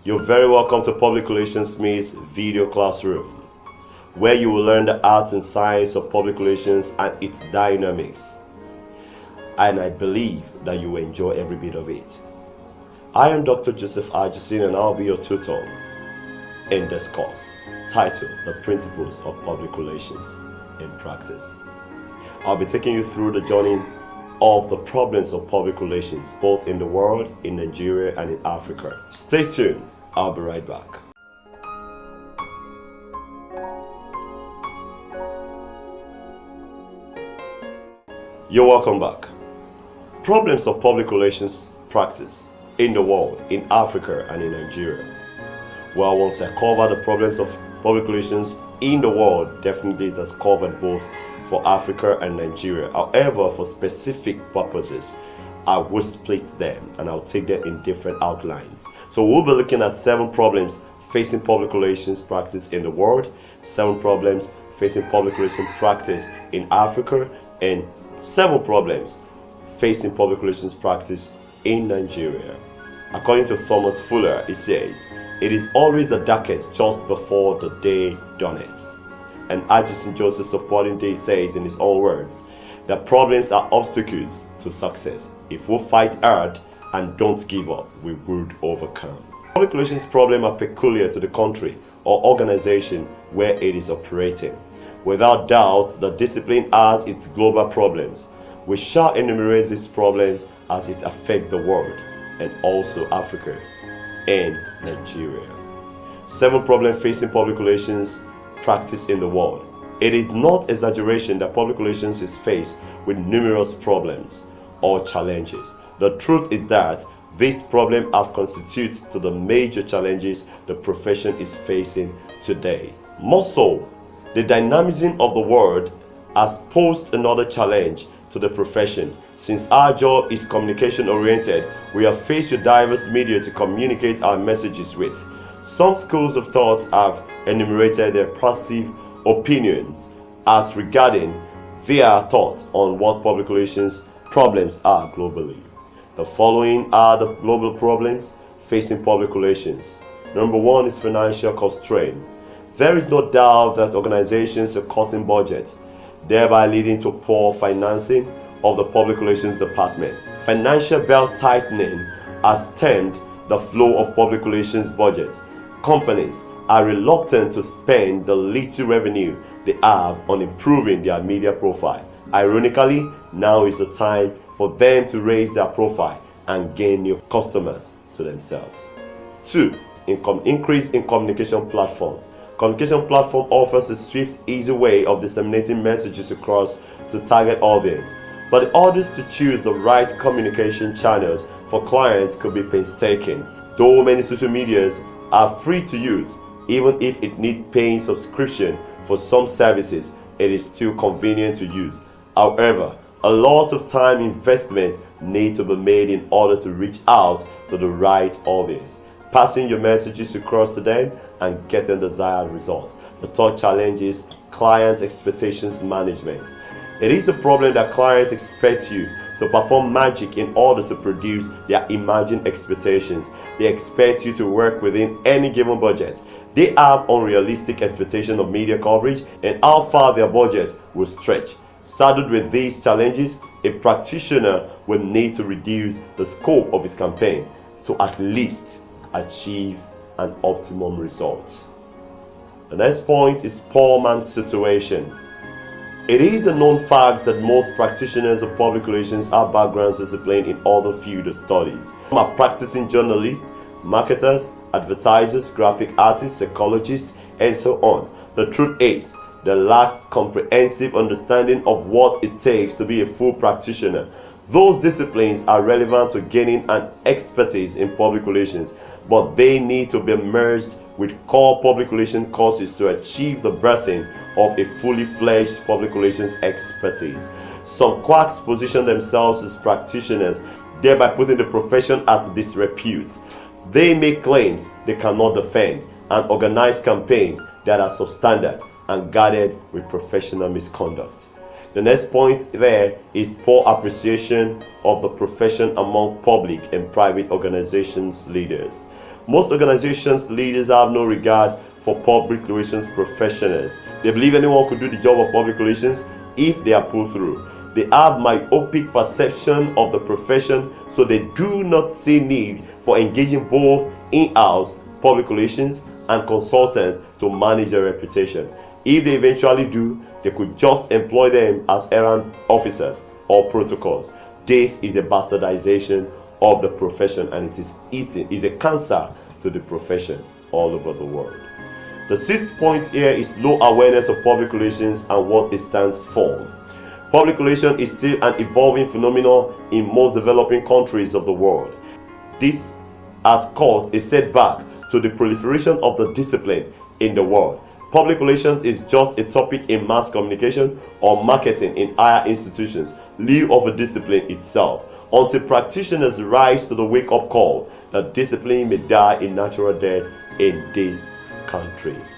You're very welcome to Public Relations Smith's video classroom, where you will learn the art and science of public relations and its dynamics. And I believe that you will enjoy every bit of it. I am Dr. Joseph Ajusin, and I'll be your tutor in this course, titled The Principles of Public Relations in Practice. I'll be taking you through the journey of the problems of public relations, both in the world, in Nigeria, and in Africa. Stay tuned. I'll be right back. You're welcome back. Problems of public relations practice in the world, in Africa, and in Nigeria. Well, once I cover the problems of public relations in the world, definitely it has covered both for Africa and Nigeria. However, for specific purposes, I will split them and I'll take them in different outlines. So we'll be looking at 7 problems facing public relations practice in the world, 7 problems facing public relations practice in Africa, and 7 problems facing public relations practice in Nigeria. According to Thomas Fuller, he says, "It is always the darkest just before the day dawneth." And Ajusin Joseph supporting this says in his own words that problems are obstacles to success. If we fight hard and don't give up, we would overcome. Public relations problems are peculiar to the country or organization where it is operating. Without doubt, the discipline has its global problems. We shall enumerate these problems as it affects the world and also Africa and Nigeria. 7 problems facing public relations practice in the world. It is not exaggeration that public relations is faced with numerous problems or challenges. The truth is that these problems have constituted to the major challenges the profession is facing today. More so, the dynamism of the world has posed another challenge to the profession. Since our job is communication oriented, we are faced with diverse media to communicate our messages with. Some schools of thought have enumerated their passive opinions as regarding their thoughts on what public relations problems are globally. The following are the global problems facing public relations. Number 1 is financial constraint. There is no doubt that organizations are cutting budget, thereby leading to poor financing of the public relations department. Financial belt tightening has stemmed the flow of public relations budget. Companies are reluctant to spend the little revenue they have on improving their media profile. Ironically, now is the time for them to raise their profile and gain new customers to themselves. 2. Increase in communication platform. Communication platform offers a swift, easy way of disseminating messages across to target audience, but the orders to choose the right communication channels for clients could be painstaking. Though many social medias are free to use, even if it needs paying subscription for some services, it is still convenient to use. However, a lot of time investment needs to be made in order to reach out to the right audience, passing your messages across to them and getting desired results. The third challenge is client expectations management. It is a problem that clients expect you to perform magic in order to produce their imagined expectations. They expect you to work within any given budget. They have unrealistic expectations of media coverage and how far their budget will stretch. Saddled with these challenges, a practitioner will need to reduce the scope of his campaign to at least achieve an optimum result. The next point is poor man's situation. It is a known fact that most practitioners of public relations have backgrounds disciplined in other fields of studies. Some are practicing journalists, marketers, advertisers, graphic artists, psychologists, and so on. The truth is, they lack comprehensive understanding of what it takes to be a full practitioner. Those disciplines are relevant to gaining an expertise in public relations, but they need to be merged with core public relations courses to achieve the birthing of a fully fledged public relations expertise. Some quacks position themselves as practitioners, thereby putting the profession at disrepute. They make claims they cannot defend and organize campaigns that are substandard and guarded with professional misconduct. The next point there is poor appreciation of the profession among public and private organizations leaders. Most organizations' leaders have no regard for public relations professionals. They believe anyone could do the job of public relations if they are pulled through. They have myopic perception of the profession, so they do not see need for engaging both in-house public relations and consultants to manage their reputation. If they eventually do, they could just employ them as errand officers or protocols. This is a bastardization of the profession, and it is a cancer to the profession all over the world. The sixth point here is low awareness of public relations and what it stands for. Public relations is still an evolving phenomenon in most developing countries of the world. This has caused a setback to the proliferation of the discipline in the world. Public relations is just a topic in mass communication or marketing in higher institutions, lieu of a discipline itself, until practitioners rise to the wake-up call that discipline may die a natural death in these countries.